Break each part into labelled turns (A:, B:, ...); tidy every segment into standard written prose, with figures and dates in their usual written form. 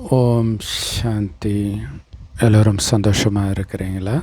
A: ஓம் சாந்தி. எல்லோரும் சந்தோஷமாக இருக்கிறீங்களா?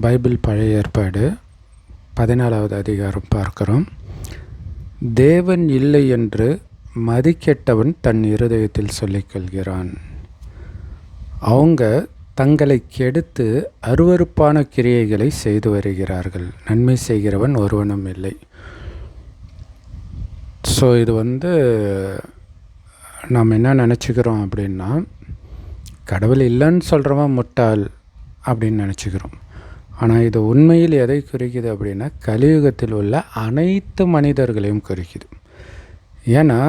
A: பைபிள் பழைய ஏற்பாடு 14வது அதிகாரம் பார்க்கிறோம். தேவன் இல்லை என்று மதிக்கெட்டவன் தன் இருதயத்தில் சொல்லிக்கொள்கிறான். அவங்க தங்களை கெடுத்து அருவருப்பான கிரியைகளை செய்து வருகிறார்கள். நன்மை செய்கிறவன் ஒருவனும் இல்லை. ஸோ இது நாம் என்ன நினச்சிக்கிறோம் அப்படின்னா, கடவுள் இல்லைன்னு சொல்கிறவன் முட்டாள் அப்படின்னு நினச்சிக்கிறோம். ஆனால் இது உண்மையில் எதை குறிக்குது அப்படின்னா, கலியுகத்தில் உள்ள அனைத்து மனிதர்களையும் குறிக்குது. ஏன்னா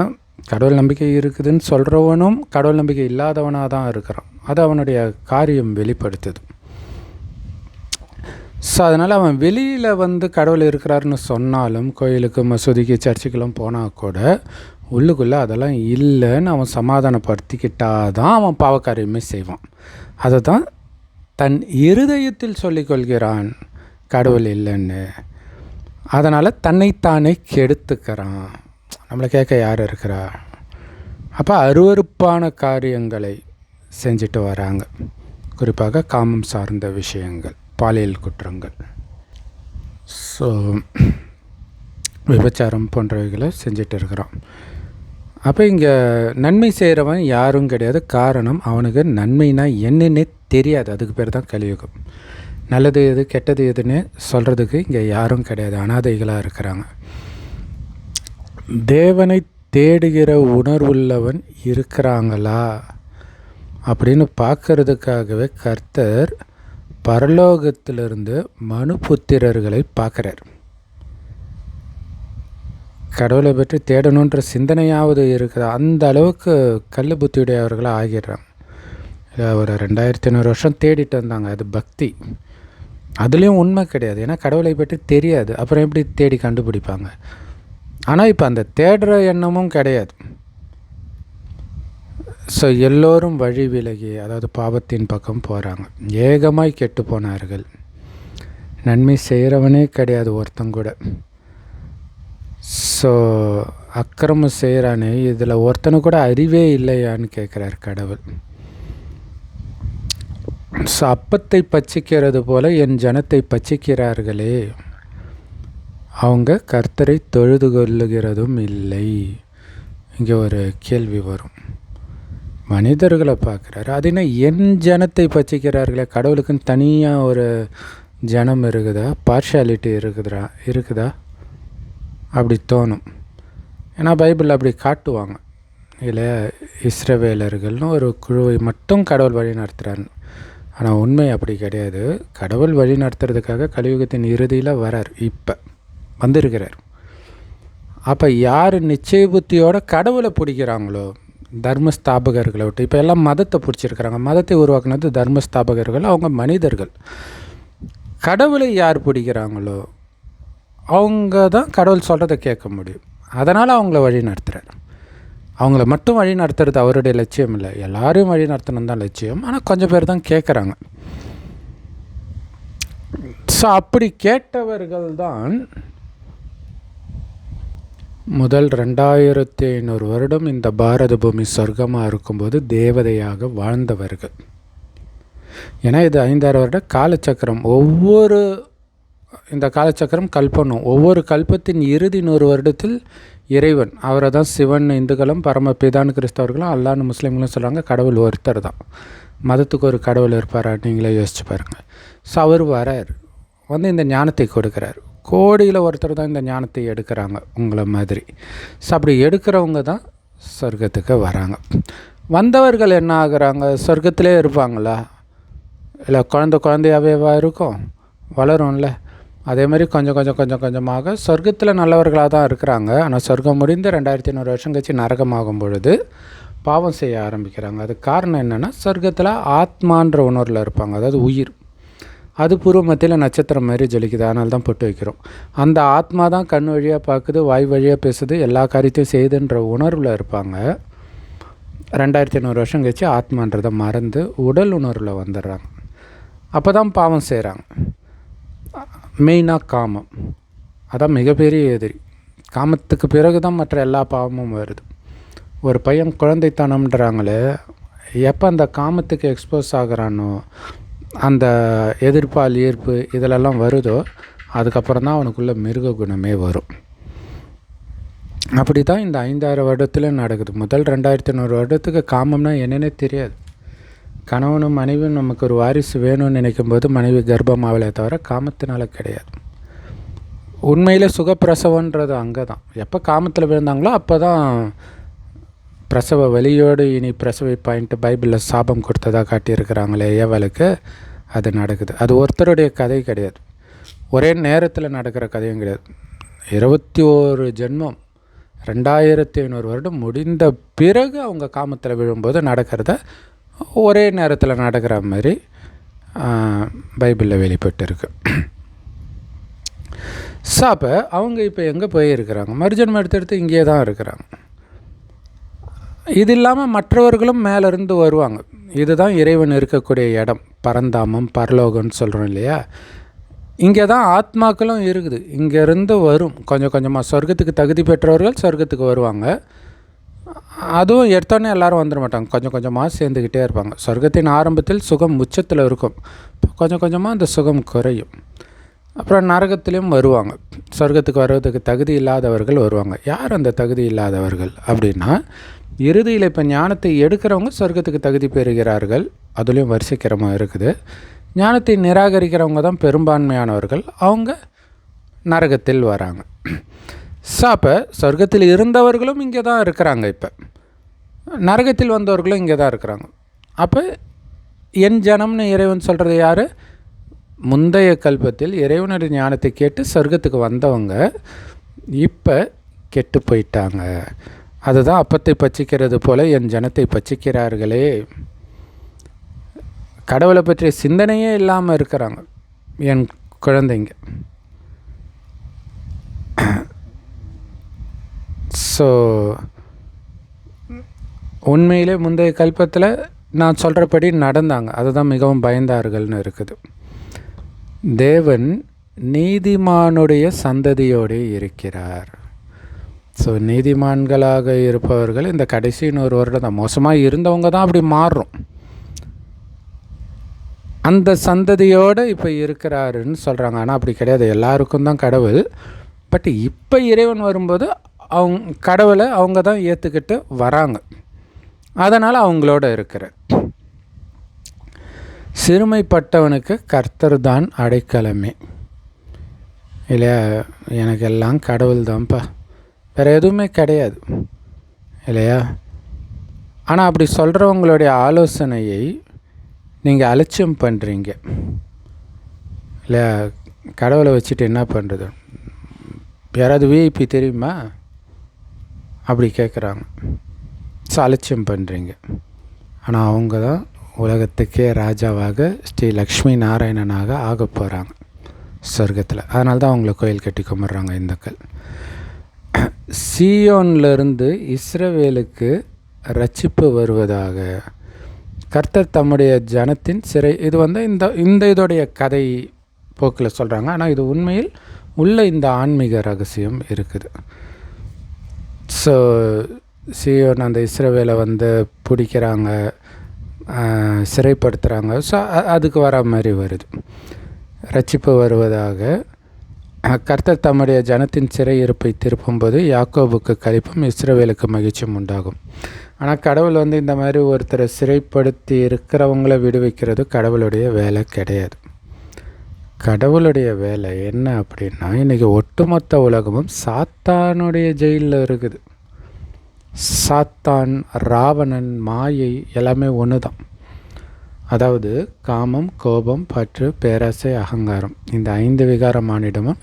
A: கடவுள் நம்பிக்கை இருக்குதுன்னு சொல்கிறவனும் கடவுள் நம்பிக்கை இல்லாதவனாக தான் இருக்கிறான். அது அவனுடைய காரியம் வெளிப்படுத்துது. ஸோ அதனால் அவன் வெளியில் கடவுள் இருக்கிறாருன்னு சொன்னாலும், கோயிலுக்கு மசூதிக்கு சர்ச்சுக்கெல்லாம் போனால் கூட உள்ளுக்குள்ளே அதெல்லாம் இல்லைன்னு அவன் சமாதானப்படுத்திக்கிட்டாதான் அவன் பாவக்காரியமே செய்வான். அதை தான் தன் இருதயத்தில் சொல்லிக்கொள்கிறான் கடவுள் இல்லைன்னு. அதனால் தன்னைத்தானே கெடுத்துக்கிறான். நம்மளை கேட்க யார் இருக்கிறா? அப்போ அருவருப்பான காரியங்களை செஞ்சுட்டு வராங்க. குறிப்பாக காமம் சார்ந்த விஷயங்கள், பாலியல் குற்றங்கள், ஸோ விபச்சாரம் போன்றவைகளை செஞ்சிட்டு இருக்கிறான். அப்போ இங்கே நன்மை செய்கிறவன் யாரும் கிடையாது. காரணம், அவனுக்கு நன்மைனா என்னன்னே தெரியாது. அதுக்கு பேர் தான் கலியுகம். நல்லது எது கெட்டது எதுன்னு சொல்கிறதுக்கு இங்கே யாரும் கிடையாது. அனாதைகளாக இருக்கிறாங்க. தேவனை தேடுகிற உணர்வுள்ளவன் இருக்கிறாங்களா அப்படின்னு பார்க்கறதுக்காகவே கர்த்தர் பரலோகத்திலிருந்து மனுபுத்திரர்களை பார்க்குறார். கடவுளை பற்றி தேடணுன்ற சிந்தனையாவது இருக்குது. அந்த அளவுக்கு கல் புத்தியுடையவர்களாக ஆகிடுறாங்க. ஒரு 2500 வருஷம் தேடிட்டு வந்தாங்க. அது பக்தி. அதுலேயும் உண்மை கிடையாது. ஏன்னா கடவுளை பற்றி தெரியாது. அப்புறம் எப்படி தேடி கண்டுபிடிப்பாங்க? ஆனால் இப்போ அந்த தேடுற எண்ணமும் கிடையாது. ஸோ எல்லோரும் வழி விலகி, அதாவது பாவத்தின் பக்கம் போகிறாங்க. ஏகமாய் கெட்டு போனார்கள். நன்மை செய்கிறவனே கிடையாது ஒருத்தங்கூட. ஸோ அக்கிரமம் செய்கிறானே, இதில் ஒருத்தனு கூட அறிவே இல்லையான்னு கேட்குறார் கடவுள். ஸோ அப்பத்தை பச்சிக்கிறது போல என் ஜனத்தை பச்சிக்கிறார்களே, அவங்க கர்த்தரை தொழுது கொள்ளுகிறதும் இல்லை. இங்கே ஒரு கேள்வி வரும். மனிதர்களை பார்க்குறாரு, அதுனா என் ஜனத்தை பச்சிக்கிறார்களே, கடவுளுக்குன்னு தனியாக ஒரு ஜனம் இருக்குதா? பார்ஷாலிட்டி இருக்குதா அப்படி தோணும். ஏன்னா பைபிள் அப்படி காட்டுவாங்க. இல்லை, இஸ்ரவேலர்கள்னு ஒரு குழுவை மட்டும் கடவுள் வழி நடத்துகிறாரு. ஆனால் உண்மை அப்படி கிடையாது. கடவுள் வழி நடத்துறதுக்காக கலியுகத்தின் இறுதியில் வரார். இப்போ வந்திருக்கிறார். அப்போ யார் நிச்சய புத்தியோட கடவுளை பிடிக்கிறாங்களோ, தர்மஸ்தாபகர்களை விட்டு, இப்போ எல்லாம் மதத்தை பிடிச்சிருக்கிறாங்க. மதத்தை உருவாக்குனது தர்மஸ்தாபகர்கள். அவங்க மனிதர்கள். கடவுளை யார் பிடிக்கிறாங்களோ அவங்க தான் கடவுள் சொல்கிறத கேட்க முடியும். அதனால் அவங்கள வழி நடத்துகிறார். அவங்கள மட்டும் வழி நடத்துறது அவருடைய லட்சியம் இல்லை. எல்லாரையும் வழி நடத்தணும் தான் லட்சியம். ஆனால் கொஞ்சம் பேர் தான் கேட்குறாங்க. ஸோ அப்படி கேட்டவர்கள் தான் முதல் 2500 வருடம் இந்த பாரத பூமி சொர்க்கமாக இருக்கும்போது தேவதையாக வாழ்ந்தவர்கள். ஏன்னா இது 5000 வருட காலச்சக்கரம். இந்த காலச்சக்கரம் கல்பனும். ஒவ்வொரு கல்பத்தின் இறுதி 100 வருடத்தில் இறைவன், அவரை தான் சிவன் இந்துக்களும் பரமபிதான்னு கிறிஸ்தவர்களும் அல்லான்னு முஸ்லீம்களும் சொல்கிறாங்க. கடவுள் ஒருத்தர் தான். மதத்துக்கு ஒரு கடவுள் இருப்பாரா? நீங்களே யோசிச்சு பாருங்கள். ஸோ அவர் வரார், இந்த ஞானத்தை கொடுக்குறார். கோடியில் ஒருத்தர் தான் இந்த ஞானத்தை எடுக்கிறாங்க உங்களை மாதிரி. ஸோ அப்படி எடுக்கிறவங்க தான் சொர்க்கத்துக்கு வராங்க. வந்தவர்கள் என்ன ஆகுறாங்க? சொர்க்கத்திலே இருப்பாங்களா? இல்லை குழந்தையாகவே இருக்கும், வளரும்ல. அதே மாதிரி கொஞ்சமாக சொர்க்கத்தில் நல்லவர்களாக தான் இருக்கிறாங்க. ஆனால் சொர்க்கம் முடிந்து 2500 வருஷம் கழிச்சு நரகமாகும் பொழுது பாவம் செய்ய ஆரம்பிக்கிறாங்க. அது காரணம் என்னென்னா, சொர்க்கத்தில் ஆத்மான்ற உணர்வில் இருப்பாங்க. அதாவது உயிர். அது பூர்வ மத்தியில் நட்சத்திரம் மாதிரி ஜொலிக்குது. அதனால தான் பொட்டு வைக்கிறோம். அந்த ஆத்மா தான் கண் வழியாக பார்க்குது, வாய் வழியாக பேசுது, எல்லா காரியத்தையும் செய்யுதுன்ற உணர்வில் இருப்பாங்க. 2500 வருஷம் கழிச்சு ஆத்மான்றதை மறந்து உடல் உணர்வில் வந்துடுறாங்க. அப்போ தான் பாவம் செய்கிறாங்க. மெயினாக காமம், அதான் மிகப்பெரிய எதிரி. காமத்துக்கு பிறகு தான் மற்ற எல்லா பாவமும் வருது. ஒரு பையன் குழந்தைத்தனம்ன்றாங்களே, எப்போ அந்த காமத்துக்கு எக்ஸ்போஸ் ஆகிறானோ, அந்த எதிர்ப்பால் ஈர்ப்பு இதிலெல்லாம் வருதோ, அதுக்கப்புறம் தான் அவனுக்குள்ளே மிருக குணமே வரும். அப்படி தான் இந்த 5000 வருடத்தில் நடக்குது. முதல் 2500 வருடத்துக்கு காமம்னா என்னென்னே தெரியாது. கணவனும் மனைவியும் நமக்கு ஒரு வாரிசு வேணும்னு நினைக்கும்போது மனைவி கர்ப்பமாகலே தவிர காமத்தினால கிடையாது. உண்மையில் சுகப்பிரசவன்றது அங்கே தான். எப்போ காமத்தில் விழுந்தாங்களோ அப்போ தான் பிரசவ வலியோடு இனி பிரசவை பாயிண்ட்டு பைபிளில் சாபம் கொடுத்ததாக காட்டியிருக்கிறாங்களே ஏவலுக்கு, அது நடக்குது. அது ஒருத்தருடைய கதை கிடையாது, ஒரே நேரத்தில் நடக்கிற கதையும் கிடையாது. 21 ஜென்மம் 2500 வருடம் முடிந்த பிறகு அவங்க காமத்தில் விழும்போது நடக்கிறத ஒரே நேரத்தில் நடக்கிற மாதிரி பைபிளில் வெளிப்பட்டு. ஸோ அப்போ அவங்க இப்போ எங்கே போயிருக்கிறாங்க? மறுஜன்மம் எடுத்து இங்கே தான் இருக்கிறாங்க. இது இல்லாமல் மற்றவர்களும் மேலேருந்து வருவாங்க. இதுதான் இறைவன் இருக்கக்கூடிய இடம், பரந்தாமம் பரலோகம்னு சொல்கிறோம் இல்லையா? இங்கே தான் ஆத்மாக்களும் இருக்குது. இங்கேருந்து வரும் கொஞ்சம் கொஞ்சமாக. சொர்க்கத்துக்கு தகுதி பெற்றவர்கள் சொர்க்கத்துக்கு வருவாங்க. அதுவும் எடுத்தோடனே எல்லோரும் வந்துட மாட்டாங்க, கொஞ்சம் கொஞ்சமாக சேர்ந்துக்கிட்டே இருப்பாங்க. சொர்க்கத்தின் ஆரம்பத்தில் சுகம் உச்சத்தில் இருக்கும், கொஞ்சம் கொஞ்சமாக அந்த சுகம் குறையும். அப்புறம் நரகத்திலையும் வருவாங்க. சொர்க்கத்துக்கு வர்றதுக்கு தகுதி இல்லாதவர்கள் வருவாங்க. யார் அந்த தகுதி இல்லாதவர்கள் அப்படின்னா, இறுதியில் இப்போ ஞானத்தை எடுக்கிறவங்க சொர்க்கத்துக்கு தகுதி பெறுகிறார்கள், அதுலேயும் வரிசைக்கிரமாக இருக்குது. ஞானத்தை நிராகரிக்கிறவங்க தான் பெரும்பான்மையானவர்கள், அவங்க நரகத்தில் வராங்க. ஸோ அப்போ சொர்க்கத்தில் இருந்தவர்களும் இங்கே தான் இருக்கிறாங்க, இப்போ நரகத்தில் வந்தவர்களும் இங்கே தான் இருக்கிறாங்க. அப்போ என் ஜனம்னு இறைவன் சொல்கிறது யார்? முந்தைய கல்பத்தில் இறைவனுடைய ஞானத்தை கேட்டு சொர்க்கத்துக்கு வந்தவங்க இப்போ கெட்டு போயிட்டாங்க. அதுதான் அப்பத்தை பச்சிக்கிறது போல என் ஜனத்தை பச்சிக்கிறார்களே. கடவுளை பற்றிய சிந்தனையே இல்லாமல் இருக்கிறாங்க என் குழந்தைங்க. ஸோ உண்மையிலே முந்தைய கல்பத்தில் நான் சொல்கிறபடி நடந்தாங்க, அதுதான் மிகவும் பயந்தார்கள்னு இருக்குது. தேவன் நீதிமானுடைய சந்ததியோடு இருக்கிறார். ஸோ நீதிமான்களாக இருப்பவர்கள் இந்த கடைசி 100 வருடம் தான். மோசமாக இருந்தவங்க தான் அப்படி மாறும். அந்த சந்ததியோடு இப்போ இருக்கிறாருன்னு சொல்கிறாங்க. ஆனால் அப்படி கிடையாது, எல்லாருக்கும் தான் கடவுள். பட் இப்போ இறைவன் வரும்போது அவங்க கடவுளை அவங்க தான் ஏற்றுக்கிட்டு வராங்க, அதனால் அவங்களோட இருக்கிறார். சிறுமைப்பட்டவனுக்கு கர்த்தர் தான் அடைக்கலமே இல்லையா? எனக்கு எல்லாம் கடவுள் தான்ப்பா, வேறு எதுவுமே கிடையாது இல்லையா? ஆனால் அப்படி சொல்கிறவங்களுடைய ஆலோசனையை நீங்கள் அலட்சியம் பண்ணுறீங்க இல்லையா? கடவுளை வச்சுட்டு என்ன பண்ணுறது? யாராவது விஐபி தெரியுமா அப்படி கேட்குறாங்க. ஸோ அலட்சியம் பண்ணுறீங்க. ஆனால் அவங்க தான் உலகத்துக்கே ராஜாவாக ஸ்ரீ லக்ஷ்மி நாராயணனாக ஆக போகிறாங்க சொர்க்கத்தில். அதனால தான் அவங்கள கோயில் கட்டி கும்பிட்றாங்க இந்துக்கள். சீயோன்லேருந்து இஸ்ரவேலுக்கு ரட்சிப்பு வருவதாக கர்த்தர் தம்முடைய ஜனத்தின் சிறை. இது இந்த இதோடைய கதை போக்கில் சொல்கிறாங்க. ஆனால் இது உண்மையில் உள்ள இந்த ஆன்மீக ரகசியம் இருக்குது. ஸோ சீயோன் அந்த இஸ்ரவேலை பிடிக்கிறாங்க, சிறைப்படுத்துகிறாங்க. ஸோ அதுக்கு வர மாதிரி வருது. ரட்சிப்பு வருவதாக கர்த்தர் தம்முடைய ஜனத்தின் சிறை இருப்பை திருப்பும்போது யாக்கோபுக்கு களிப்பும் இஸ்ரவேலுக்கு மகிழ்ச்சியும் உண்டாகும். ஆனால் கடவுள் இந்த மாதிரி ஒருத்தரை சிறைப்படுத்தி இருக்கிறவங்கள விடுவிக்கிறது கடவுளுடைய வேலை கிடையாது. கடவுளுடைய வேலை என்ன அப்படின்னா, இன்றைக்கி ஒட்டுமொத்த உலகமும் சாத்தானுடைய ஜெயிலில் இருக்குது. சாத்தான், ராவணன், மாயை எல்லாமே ஒன்று தான். அதாவது காமம், கோபம், பற்று, பேராசை, அகங்காரம், இந்த 5 விகாரம் ஆணிடமும்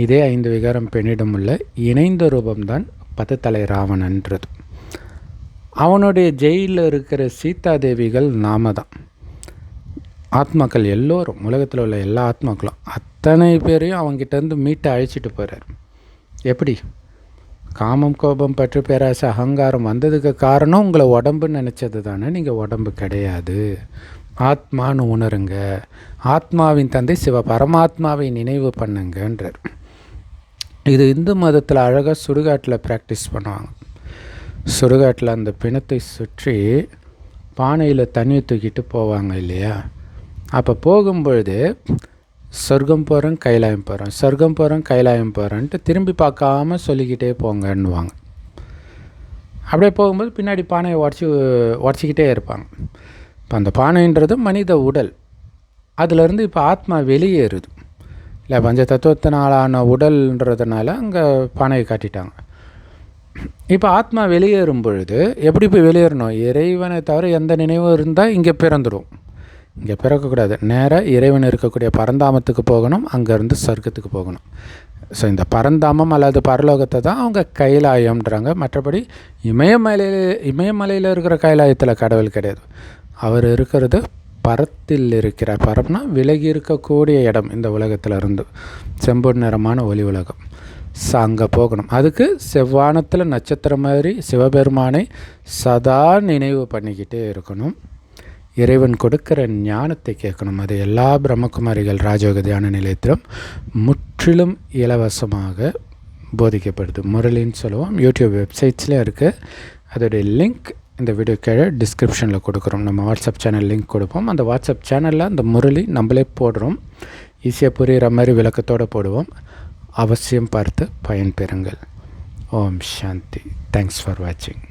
A: இதே 5 விகாரம் பெண்ணிடம் உள்ள இணைந்த ரூபம்தான் 10 தலை ராவணன்றது. அவனுடைய ஜெயிலில் இருக்கிற சீதாதேவிகள் நாம தான். ஆத்மாக்கள் எல்லோரும், உலகத்தில் உள்ள எல்லா ஆத்மாக்களும் அத்தனை பேரையும் அவங்ககிட்டேருந்து மீட்டு அழைச்சிட்டு போகிறார். எப்படி? காமம், கோபம், பற்று, பேராசை, அகங்காரம் வந்ததுக்கு காரணம் உங்களை உடம்புன்னு நினச்சது தானே. நீங்கள் உடம்பு கிடையாது, ஆத்மான்னு உணருங்க. ஆத்மாவின் தந்தை சிவ பரமாத்மாவை நினைவு பண்ணுங்கன்றார். இது இந்து மதத்தில் அழகாக சுடுகாட்டில் ப்ராக்டிஸ் பண்ணுவாங்க. சுடுகாட்டில் அந்த பிணத்தை சுற்றி பானையில் தண்ணியை தூக்கிட்டு போவாங்க இல்லையா? அப்போ போகும்பொழுது சொர்க்கம் போகிறேன் கைலாயம் போகிறேன், சொர்க்கம் போகிறேன் கைலாயம் போகிறேன்ட்டு திரும்பி பார்க்காம சொல்லிக்கிட்டே போங்கன்னுவாங்க. அப்படியே போகும்போது பின்னாடி பானையை உடச்சிக்கிட்டே இருப்பாங்க. இப்போ அந்த பானைன்றது மனித உடல், அதிலேருந்து இப்போ ஆத்மா வெளியேறுது இல்லை? பஞ்ச தத்துவத்தினாலான உடல்ன்றதுனால அங்கே பானையை காட்டிட்டாங்க. இப்போ ஆத்மா வெளியேறும் பொழுது எப்படி போய் வெளியேறணும்? இறைவனை தவிர எந்த நினைவும் இருந்தால் இங்கே பிறந்துடும். இங்கே பிறக்கக்கூடாது, நேராக இறைவன் இருக்கக்கூடிய பரந்தாமத்துக்கு போகணும், அங்கேருந்து சொர்க்கத்துக்கு போகணும். ஸோ இந்த பரந்தாமம் அல்லது பரலோகத்தை தான் அவங்க கைலாயம்ன்றாங்க. மற்றபடி இமயமலையில் இருக்கிற கைலாயத்தில் கடவுள் கிடையாது. அவர் இருக்கிறது பரத்தில் இருக்கிறார். பரம்னா விலகி இருக்கக்கூடிய இடம், இந்த உலகத்தில் இருந்து செம்பொன் நிறமான ஒளி உலகம். ஸோ அங்கே போகணும். அதுக்கு செவ்வானத்தில் நட்சத்திரம் மாதிரி சிவபெருமானை சதா நினைவு பண்ணிக்கிட்டே இருக்கணும். இறைவன் கொடுக்குற ஞானத்தை கேட்கணும். அது எல்லா பிரம்மகுமாரிகள் ராஜயோக தியான நிலையத்திலும் முற்றிலும் இலவசமாக போதிக்கப்படுது. முரளின்னு சொல்லுவோம். யூடியூப் வெப்சைட்ஸ்லேயும் இருக்குது. அதோடைய லிங்க் இந்த வீடியோ கீழே டிஸ்கிரிப்ஷனில் கொடுக்குறோம். நம்ம வாட்ஸ்அப் சேனல் லிங்க் கொடுப்போம். அந்த வாட்ஸ்அப் சேனலில் அந்த முரளி நம்மளே போடுறோம். ஈஸியாக புரிகிற மாதிரி விளக்கத்தோடு போடுவோம். அவசியம் பார்த்து பயன்பெறுங்கள். ஓம் சாந்தி. தேங்க்ஸ் ஃபார் வாட்சிங்.